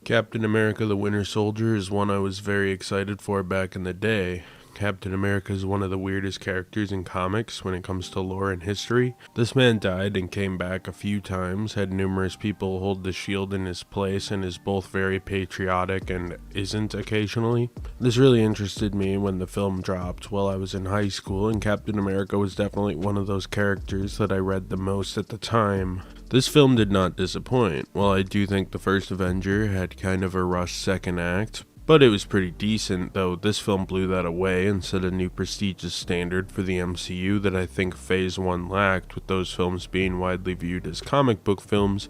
Captain America the Winter Soldier is one I was very excited for back in the day. Captain America is one of the weirdest characters in comics when it comes to lore and history. This man died and came back a few times, had numerous people hold the shield in his place, and is both very patriotic and isn't occasionally. This really interested me when the film dropped while I was in high school, and Captain America was definitely one of those characters that I read the most at the time. This film did not disappoint. While I do think the first Avenger had kind of a rushed second act, but it was pretty decent, though this film blew that away and set a new prestigious standard for the MCU that I think Phase 1 lacked, with those films being widely viewed as comic book films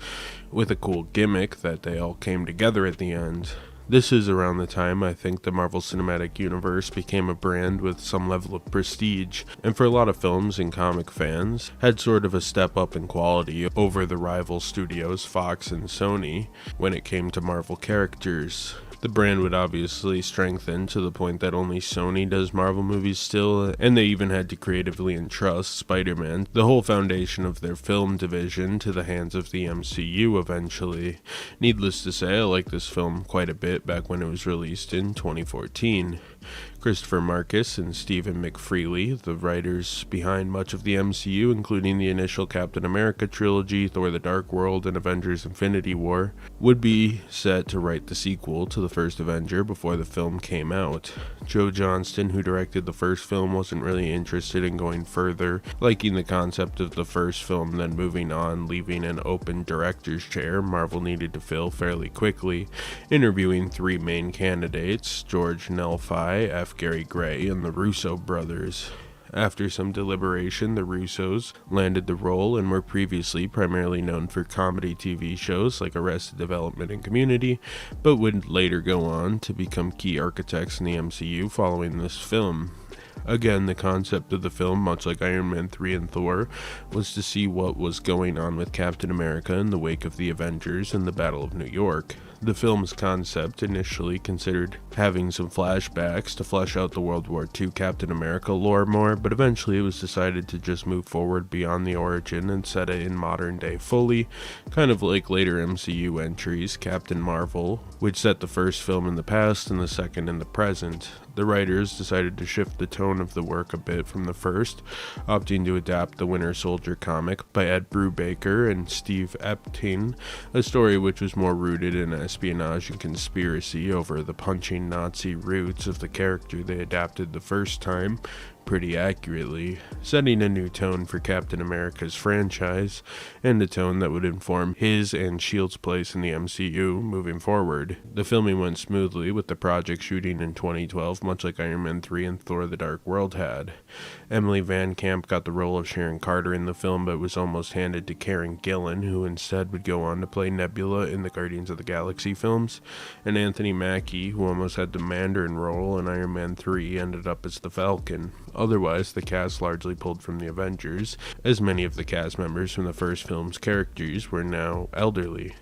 with a cool gimmick that they all came together at the end. This is around the time I think the Marvel Cinematic Universe became a brand with some level of prestige, and for a lot of films and comic fans, had sort of a step up in quality over the rival studios Fox and Sony when it came to Marvel characters. The brand would obviously strengthen to the point that only Sony does Marvel movies still, and they even had to creatively entrust Spider-Man, the whole foundation of their film division, to the hands of the MCU eventually. Needless to say, I liked this film quite a bit back when it was released in 2014. Christopher Marcus and Stephen McFeely, the writers behind much of the MCU, including the initial Captain America trilogy, Thor the Dark World, and Avengers Infinity War, would be set to write the sequel to the first Avenger before the film came out. Joe Johnston, who directed the first film, wasn't really interested in going further, liking the concept of the first film, then moving on, leaving an open director's chair Marvel needed to fill fairly quickly, interviewing three main candidates, George Nelfi, F. Gary Gray, and the Russo brothers. After some deliberation, the Russos landed the role and were previously primarily known for comedy TV shows like Arrested Development and Community, but would later go on to become key architects in the MCU following this film. Again, the concept of the film, much like Iron Man 3 and Thor, was to see what was going on with Captain America in the wake of the Avengers and the Battle of New York. The film's concept initially considered having some flashbacks to flesh out the World War II Captain America lore more, but eventually it was decided to just move forward beyond the origin and set it in modern day fully, kind of like later MCU entries, Captain Marvel, which set the first film in the past and the second in the present. The writers decided to shift the tone of the work a bit from the first, opting to adapt the Winter Soldier comic by Ed Brubaker and Steve Epting, a story which was more rooted in espionage and conspiracy over the punching Nazi roots of the character they adapted the first time pretty accurately, setting a new tone for Captain America's franchise, and a tone that would inform his and S.H.I.E.L.D.'s place in the MCU moving forward. The filming went smoothly, with the project shooting in 2012, much like Iron Man 3 and Thor the Dark World had. Emily Van Camp got the role of Sharon Carter in the film, but was almost handed to Karen Gillan, who instead would go on to play Nebula in the Guardians of the Galaxy films, and Anthony Mackie, who almost had the Mandarin role in Iron Man 3, ended up as the Falcon. Otherwise, the cast largely pulled from the Avengers, as many of the cast members from the first film's characters were now elderly.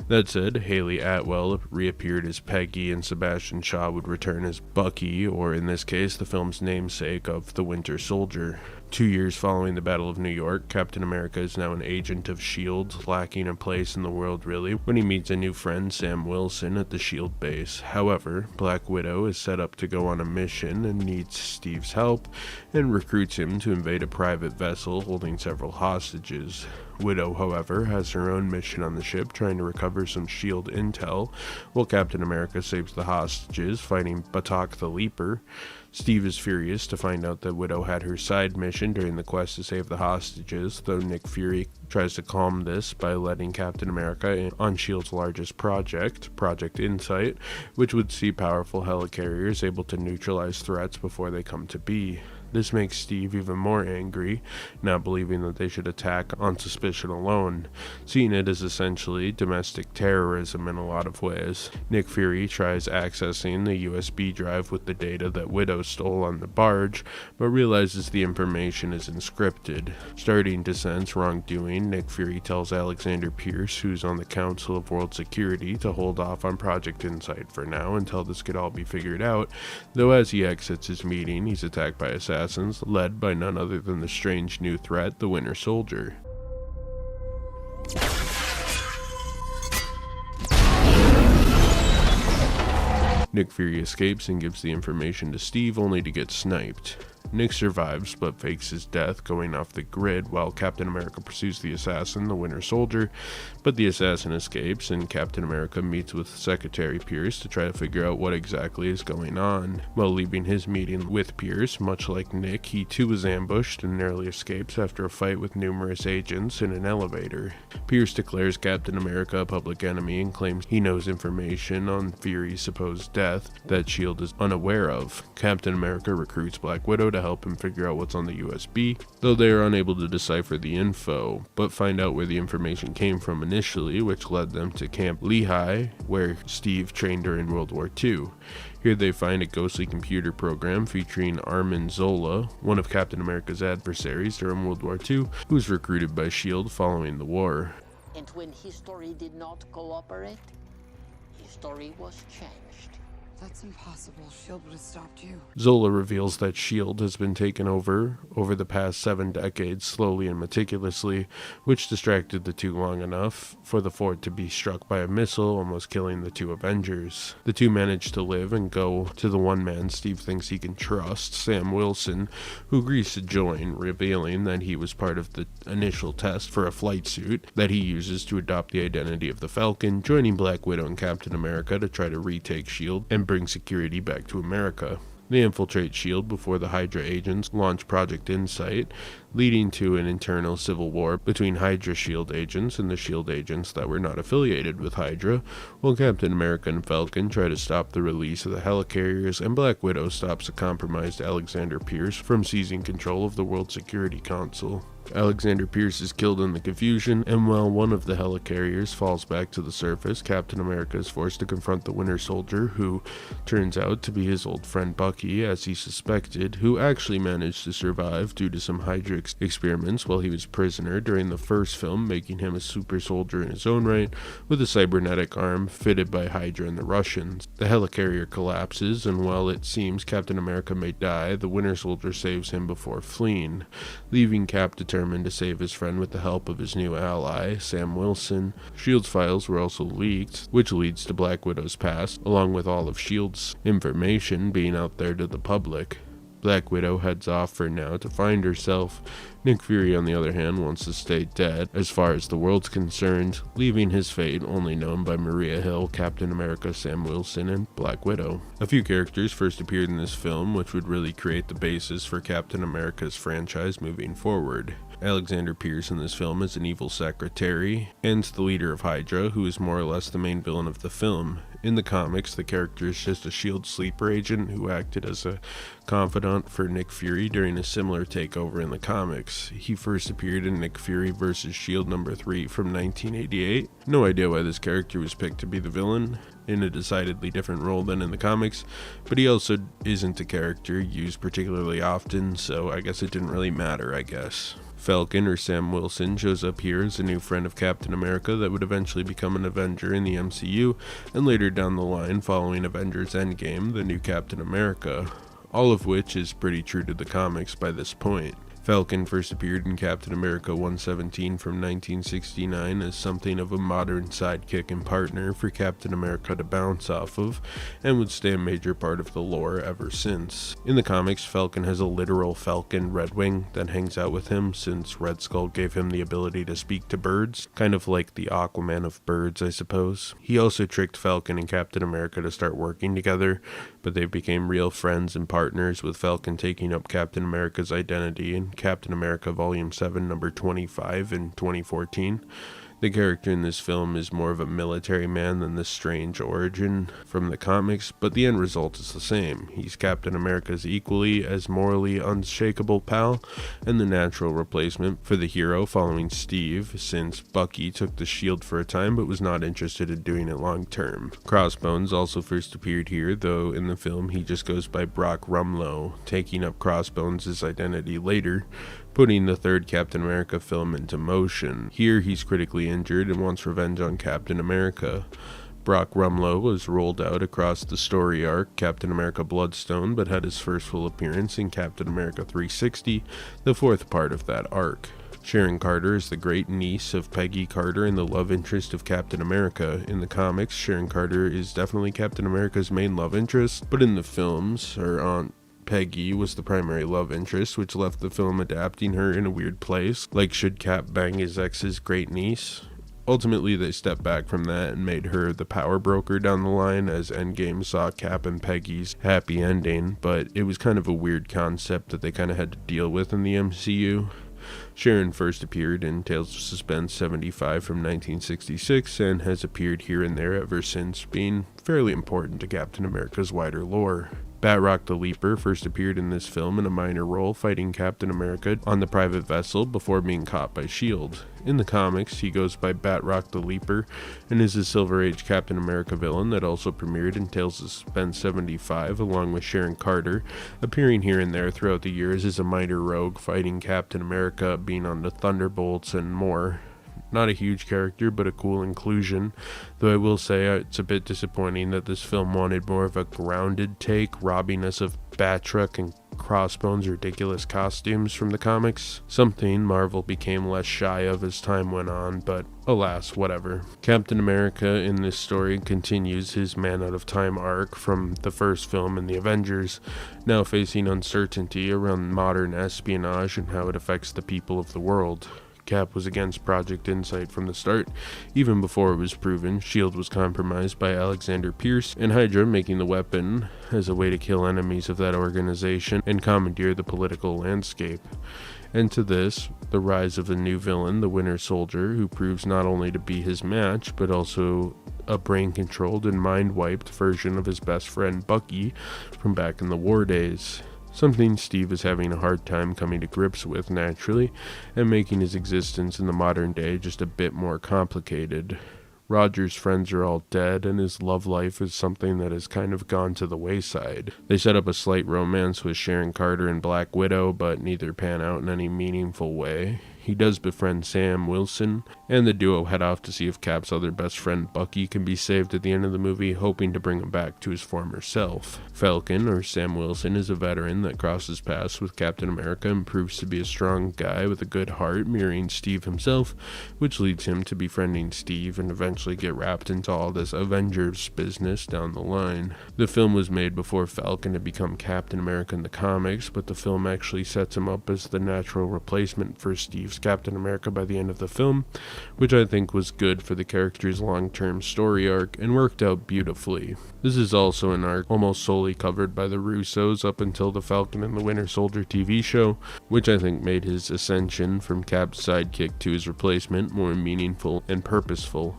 That said, Haley Atwell reappeared as Peggy, and Sebastian Shaw would return as Bucky, or in this case, the film's namesake of the Winter Soldier. 2 years following the Battle of New York, Captain America is now an agent of S.H.I.E.L.D., lacking a place in the world really, when he meets a new friend, Sam Wilson, at the S.H.I.E.L.D. base. However, Black Widow is set up to go on a mission and needs Steve's help, and recruits him to invade a private vessel holding several hostages. Widow, however, has her own mission on the ship, trying to recover some S.H.I.E.L.D. intel, while Captain America saves the hostages, fighting Batak the Leaper. Steve is furious to find out that Widow had her side mission during the quest to save the hostages, though Nick Fury tries to calm this by letting Captain America in on S.H.I.E.L.D.'s largest project, Project Insight, which would see powerful helicarriers able to neutralize threats before they come to be. This makes Steve even more angry, now believing that they should attack on suspicion alone, seeing it as essentially domestic terrorism in a lot of ways. Nick Fury tries accessing the USB drive with the data that Widow stole on the barge, but realizes the information is encrypted. Starting to sense wrongdoing, Nick Fury tells Alexander Pierce, who's on the Council of World Security, to hold off on Project Insight for now until this could all be figured out, though as he exits his meeting, he's attacked by assassins led by none other than the strange new threat, the Winter Soldier. Nick Fury escapes and gives the information to Steve, only to get sniped. Nick survives, but fakes his death, going off the grid while Captain America pursues the assassin, the Winter Soldier, but the assassin escapes, and Captain America meets with Secretary Pierce to try to figure out what exactly is going on. While leaving his meeting with Pierce, much like Nick, he too is ambushed and narrowly escapes after a fight with numerous agents in an elevator. Pierce declares Captain America a public enemy and claims he knows information on Fury's supposed death that S.H.I.E.L.D. is unaware of. Captain America recruits Black Widow to help him figure out what's on the USB, though they are unable to decipher the info, but find out where the information came from initially, which led them to Camp Lehigh, where Steve trained during World War II. Here they find a ghostly computer program featuring Armin Zola, one of Captain America's adversaries during World War II, who was recruited by S.H.I.E.L.D. following the war. And when history did not cooperate, history was changed. That's impossible. S.H.I.E.L.D. would have stopped you. Zola reveals that S.H.I.E.L.D. has been taken over the past 7 decades, slowly and meticulously, which distracted the two long enough for the fort to be struck by a missile, almost killing the 2 Avengers. The 2 manage to live and go to the one man Steve thinks he can trust, Sam Wilson, who agrees to join, revealing that he was part of the initial test for a flight suit that he uses to adopt the identity of the Falcon, joining Black Widow and Captain America to try to retake S.H.I.E.L.D. and bring security back to America. They infiltrate S.H.I.E.L.D. before the Hydra agents launch Project Insight, leading to an internal civil war between Hydra S.H.I.E.L.D. agents and the S.H.I.E.L.D. agents that were not affiliated with Hydra, while Captain America and Falcon try to stop the release of the helicarriers, and Black Widow stops a compromised Alexander Pierce from seizing control of the World Security Council. Alexander Pierce is killed in the confusion, and while one of the helicarriers falls back to the surface, Captain America is forced to confront the Winter Soldier, who turns out to be his old friend Bucky, as he suspected, who actually managed to survive due to some Hydra experiments while he was prisoner during the first film, making him a super soldier in his own right, with a cybernetic arm fitted by Hydra and the Russians. The helicarrier collapses, and while it seems Captain America may die, the Winter Soldier saves him before fleeing, leaving Cap determined to save his friend with the help of his new ally, Sam Wilson. S.H.I.E.L.D.'s files were also leaked, which leads to Black Widow's past, along with all of S.H.I.E.L.D.'s information being out there to the public. Black Widow heads off for now to find herself. Nick Fury, on the other hand, wants to stay dead as far as the world's concerned, leaving his fate only known by Maria Hill, Captain America, Sam Wilson, and Black Widow. A few characters first appeared in this film, which would really create the basis for Captain America's franchise moving forward. Alexander Pierce in this film is an evil secretary and the leader of Hydra, who is more or less the main villain of the film. In the comics, the character is just a S.H.I.E.L.D. sleeper agent who acted as a confidant for Nick Fury during a similar takeover in the comics. He first appeared in Nick Fury vs. S.H.I.E.L.D. number 3 from 1988. No idea why this character was picked to be the villain, in a decidedly different role than in the comics, but he also isn't a character used particularly often, so I guess it didn't really matter, I guess. Falcon, or Sam Wilson, shows up here as a new friend of Captain America that would eventually become an Avenger in the MCU, and later down the line, following Avengers Endgame, the new Captain America, all of which is pretty true to the comics by this point. Falcon first appeared in Captain America 117 from 1969 as something of a modern sidekick and partner for Captain America to bounce off of, and would stay a major part of the lore ever since. In the comics, Falcon has a literal falcon Redwing that hangs out with him, since Red Skull gave him the ability to speak to birds, kind of like the Aquaman of birds, I suppose. He also tricked Falcon and Captain America to start working together, but they became real friends and partners, with Falcon taking up Captain America's identity in Captain America Volume 7, number 25 in 2014. The character in this film is more of a military man than the strange origin from the comics, but the end result is the same. He's Captain America's equally as morally unshakable pal, and the natural replacement for the hero following Steve, since Bucky took the shield for a time but was not interested in doing it long term. Crossbones also first appeared here, though in the film he just goes by Brock Rumlow, taking up Crossbones' identity later, putting the third Captain America film into motion. Here he's critically injured and wants revenge on Captain America. Brock Rumlow was rolled out across the story arc Captain America Bloodstone, but had his first full appearance in Captain America 360, the fourth part of that arc. Sharon Carter is the great niece of Peggy Carter and the love interest of Captain America. In the comics, Sharon Carter is definitely Captain America's main love interest, but in the films, her aunt Peggy was the primary love interest, which left the film adapting her in a weird place, like should Cap bang his ex's great niece? Ultimately, they stepped back from that and made her the power broker down the line, as Endgame saw Cap and Peggy's happy ending, but it was kind of a weird concept that they kind of had to deal with in the MCU. Sharon first appeared in Tales of Suspense 75 from 1966 and has appeared here and there ever since, being fairly important to Captain America's wider lore. Batroc the Leaper first appeared in this film in a minor role fighting Captain America on the private vessel before being caught by S.H.I.E.L.D. In the comics, he goes by Batroc the Leaper and is a Silver Age Captain America villain that also premiered in Tales of Suspense 75 along with Sharon Carter, appearing here and there throughout the years as a minor rogue fighting Captain America, being on the Thunderbolts and more. Not a huge character, but a cool inclusion, though I will say it's a bit disappointing that this film wanted more of a grounded take, robbing us of Batroc and Crossbone's ridiculous costumes from the comics, something Marvel became less shy of as time went on, but alas, whatever. Captain America in this story continues his Man Out of Time arc from the first film in the Avengers, now facing uncertainty around modern espionage and how it affects the people of the world. Cap was against Project Insight from the start. Even before it was proven, S.H.I.E.L.D. was compromised by Alexander Pierce, and Hydra making the weapon as a way to kill enemies of that organization and commandeer the political landscape. And to this, the rise of the new villain, the Winter Soldier, who proves not only to be his match, but also a brain-controlled and mind-wiped version of his best friend Bucky from back in the war days. Something Steve is having a hard time coming to grips with naturally, and making his existence in the modern day just a bit more complicated. Roger's friends are all dead, and his love life is something that has kind of gone to the wayside. They set up a slight romance with Sharon Carter and Black Widow, but neither pan out in any meaningful way. He does befriend Sam Wilson, and the duo head off to see if Cap's other best friend Bucky can be saved at the end of the movie, hoping to bring him back to his former self. Falcon, or Sam Wilson, is a veteran that crosses paths with Captain America and proves to be a strong guy with a good heart, mirroring Steve himself, which leads him to befriending Steve and eventually get wrapped into all this Avengers business down the line. The film was made before Falcon had become Captain America in the comics, but the film actually sets him up as the natural replacement for Steve's Captain America by the end of the film, which I think was good for the character's long-term story arc and worked out beautifully. This is also an arc almost solely covered by the Russos up until the Falcon and the Winter Soldier TV show, which I think made his ascension from Cap's sidekick to his replacement more meaningful and purposeful.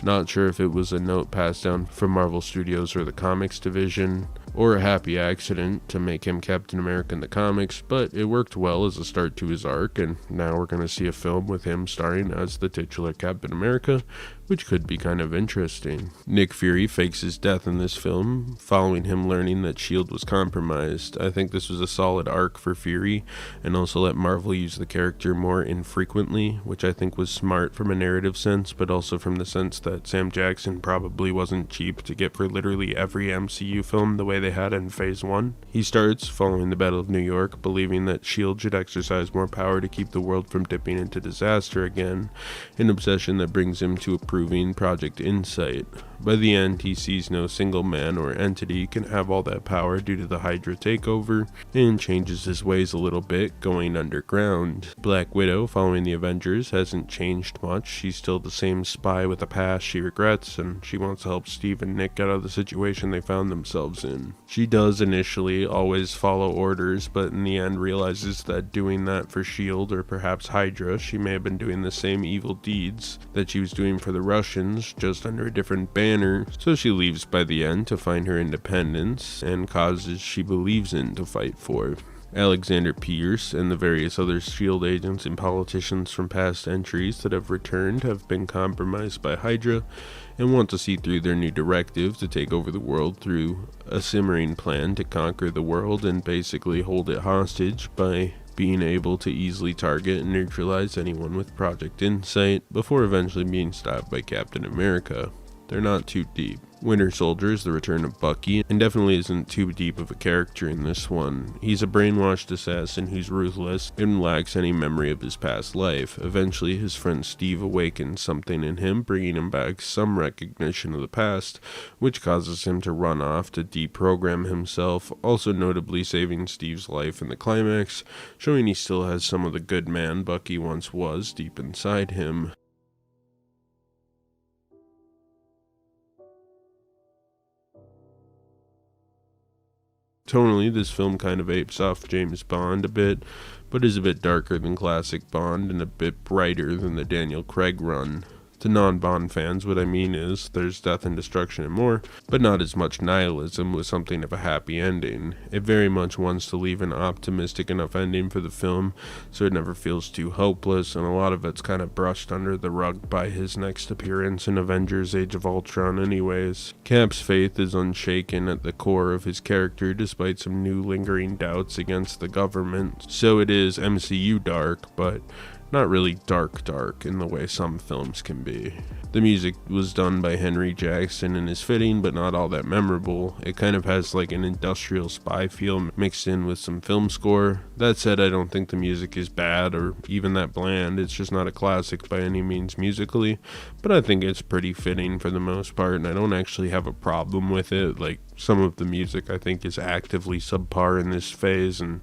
Not sure if it was a note passed down from Marvel Studios or the comics division, or a happy accident to make him Captain America in the comics, but it worked well as a start to his arc, and now we're going to see a film with him starring as the titular Captain America, which could be kind of interesting. Nick Fury fakes his death in this film, following him learning that S.H.I.E.L.D. was compromised. I think this was a solid arc for Fury, and also let Marvel use the character more infrequently, which I think was smart from a narrative sense, but also from the sense that Sam Jackson probably wasn't cheap to get for literally every MCU film the way they had in Phase 1. He starts, following the Battle of New York, believing that S.H.I.E.L.D. should exercise more power to keep the world from dipping into disaster again, an obsession that brings him to approving Project Insight. By the end, he sees no single man or entity can have all that power due to the Hydra takeover, and changes his ways a little bit, going underground. Black Widow, following the Avengers, hasn't changed much. She's still the same spy with a past she regrets, and she wants to help Steve and Nick get out of the situation they found themselves in. She does initially always follow orders, but in the end realizes that doing that for S.H.I.E.L.D. or perhaps Hydra, she may have been doing the same evil deeds that she was doing for the Russians, just under a different banner, so she leaves by the end to find her independence and causes she believes in to fight for. Alexander Pierce and the various other S.H.I.E.L.D. agents and politicians from past entries that have returned have been compromised by Hydra and want to see through their new directive to take over the world through a simmering plan to conquer the world and basically hold it hostage by being able to easily target and neutralize anyone with Project Insight before eventually being stopped by Captain America. they're not too deep. Winter Soldier is the return of Bucky, and definitely isn't too deep of a character in this one. He's a brainwashed assassin who's ruthless and lacks any memory of his past life. Eventually, his friend Steve awakens something in him, bringing him back some recognition of the past, which causes him to run off to deprogram himself, also notably saving Steve's life in the climax, showing he still has some of the good man Bucky once was deep inside him. Tonally, this film kind of apes off James Bond a bit, but is a bit darker than classic Bond and a bit brighter than the Daniel Craig run. To non-Bond fans, what I mean is, there's death and destruction and more, but not as much nihilism with something of a happy ending. It very much wants to leave an optimistic enough ending for the film, so it never feels too hopeless, and a lot of it's kind of brushed under the rug by his next appearance in Avengers Age of Ultron anyways. Cap's faith is unshaken at the core of his character despite some new lingering doubts against the government, so it is MCU dark, but not really dark in the way some films can be. The music was done by Henry Jackson and is fitting but not all that memorable. It kind of has like an industrial spy feel mixed in with some film score. That said, I don't think the music is bad or even that bland. It's just not a classic by any means musically, but I think it's pretty fitting for the most part, and I don't actually have a problem with it. Like, some of the music I think is actively subpar in this phase, and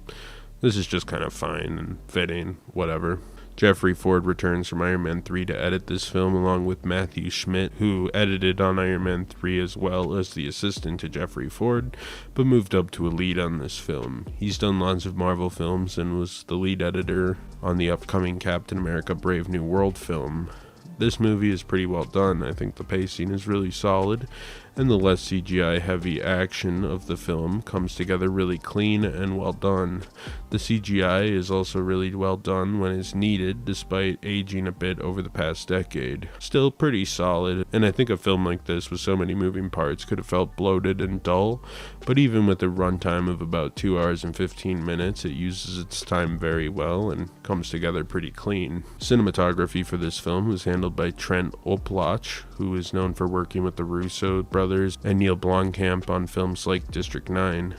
this is just kind of fine and fitting, whatever. Jeffrey Ford returns from Iron Man 3 to edit this film along with Matthew Schmidt, who edited on Iron Man 3 as well as the assistant to Jeffrey Ford, but moved up to a lead on this film. He's done lots of Marvel films and was the lead editor on the upcoming Captain America Brave New World film. This movie is pretty well done. I think the pacing is really solid, and the less CGI heavy action of the film comes together really clean and well done. The CGI is also really well done when it's needed, despite aging a bit over the past decade. Still pretty solid, and I think a film like this with so many moving parts could have felt bloated and dull, but even with a runtime of about 2 hours and 15 minutes, it uses its time very well and comes together pretty clean. Cinematography for this film was handled by Trent Oplach, who is known for working with the Russo brothers and Neil Blomkamp on films like District 9.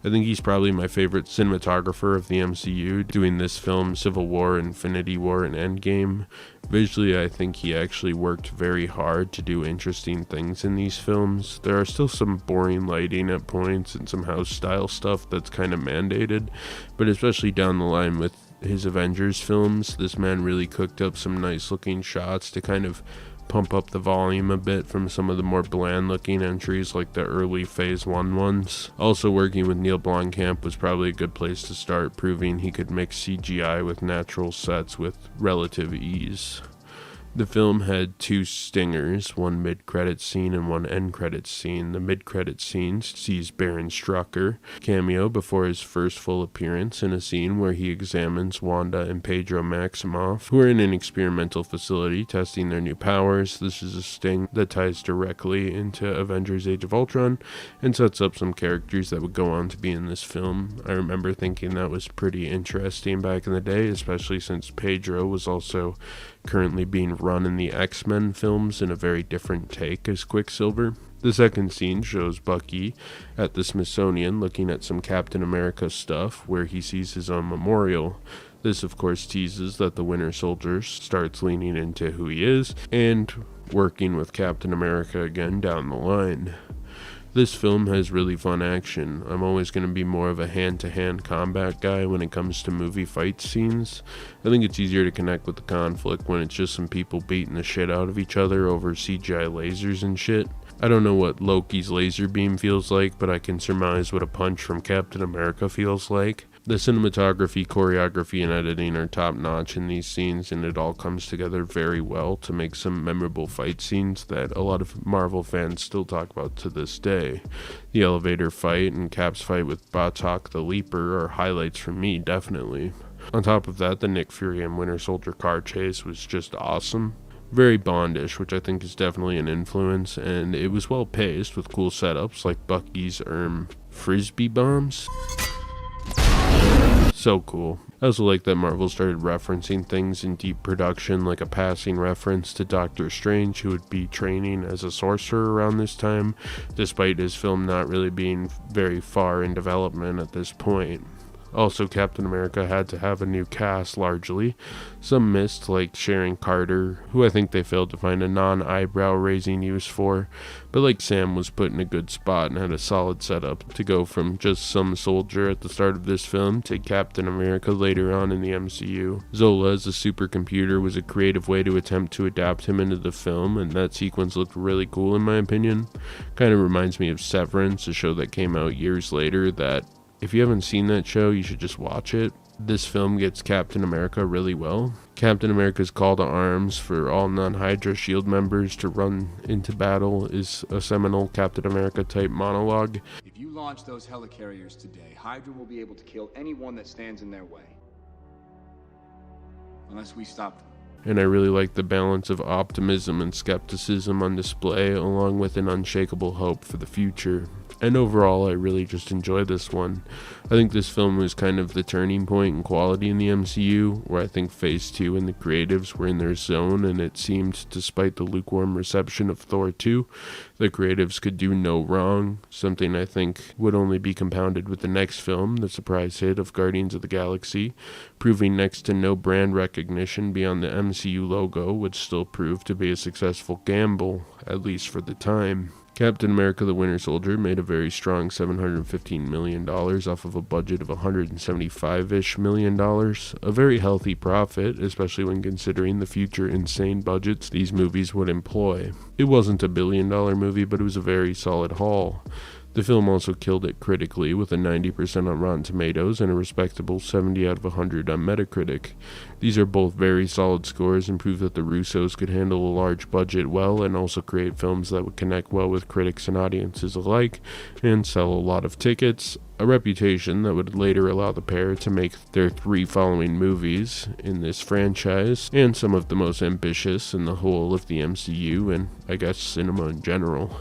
I think he's probably my favorite cinematographer of the MCU, doing this film, Civil War, Infinity War, and Endgame. Visually, I think he actually worked very hard to do interesting things in these films. There are still some boring lighting at points and some house style stuff that's kind of mandated, but especially down the line with his Avengers films, this man really cooked up some nice looking shots to kind of pump up the volume a bit from some of the more bland looking entries like the early phase 1 ones. Also, working with Neil Blomkamp was probably a good place to start, proving he could mix CGI with natural sets with relative ease. The film had 2 stingers, one mid-credits scene and one end-credits scene. The mid-credits scene sees Baron Strucker cameo before his first full appearance in a scene where he examines Wanda and Pedro Maximoff, who are in an experimental facility testing their new powers. This is a sting that ties directly into Avengers Age of Ultron and sets up some characters that would go on to be in this film. I remember thinking that was pretty interesting back in the day, especially since Pedro was also currently being run in the X-Men films in a very different take as Quicksilver. The second scene shows Bucky at the Smithsonian looking at some Captain America stuff where he sees his own memorial. This of course teases that the Winter Soldier starts leaning into who he is and working with Captain America again down the line. This film has really fun action. I'm always going to be more of a hand-to-hand combat guy when it comes to movie fight scenes. I think it's easier to connect with the conflict when it's just some people beating the shit out of each other over CGI lasers and shit. I don't know what Loki's laser beam feels like, but I can surmise what a punch from Captain America feels like. The cinematography, choreography, and editing are top-notch in these scenes, and it all comes together very well to make some memorable fight scenes that a lot of Marvel fans still talk about to this day. The elevator fight and Cap's fight with Batak the Leaper are highlights for me, definitely. On top of that, the Nick Fury and Winter Soldier car chase was just awesome. Very Bondish, which I think is definitely an influence, and it was well paced with cool setups like Bucky's frisbee bombs. So cool. I also like that Marvel started referencing things in deep production, like a passing reference to Doctor Strange, who would be training as a sorcerer around this time, despite his film not really being very far in development at this point. Also, Captain America had to have a new cast largely. Some missed, like Sharon Carter, who I think they failed to find a non-eyebrow raising use for, but like Sam was put in a good spot and had a solid setup to go from just some soldier at the start of this film to Captain America later on in the MCU. Zola as a supercomputer was a creative way to attempt to adapt him into the film, and that sequence looked really cool in my opinion. Kind of reminds me of Severance, a show that came out years later that if you haven't seen that show, you should just watch it. This film gets Captain America really well. Captain America's call to arms for all non-Hydra SHIELD members to run into battle is a seminal Captain America type monologue. If you launch those helicarriers today, Hydra will be able to kill anyone that stands in their way. Unless we stop them. And I really like the balance of optimism and skepticism on display, along with an unshakable hope for the future. And overall, I really just enjoyed this one. I think this film was kind of the turning point in quality in the MCU, where I think Phase 2 and the creatives were in their zone, and it seemed, despite the lukewarm reception of Thor 2, the creatives could do no wrong, something I think would only be compounded with the next film, the surprise hit of Guardians of the Galaxy, proving next to no brand recognition beyond the MCU logo would still prove to be a successful gamble, at least for the time. Captain America the Winter Soldier made a very strong $715 million off of a budget of $175-ish million, a very healthy profit, especially when considering the future insane budgets these movies would employ. It wasn't a billion-dollar movie, but it was a very solid haul. The film also killed it critically with a 90% on Rotten Tomatoes and a respectable 70 out of 100 on Metacritic. These are both very solid scores and prove that the Russos could handle a large budget well and also create films that would connect well with critics and audiences alike and sell a lot of tickets, a reputation that would later allow the pair to make their 3 following movies in this franchise, and some of the most ambitious in the whole of the MCU and I guess cinema in general.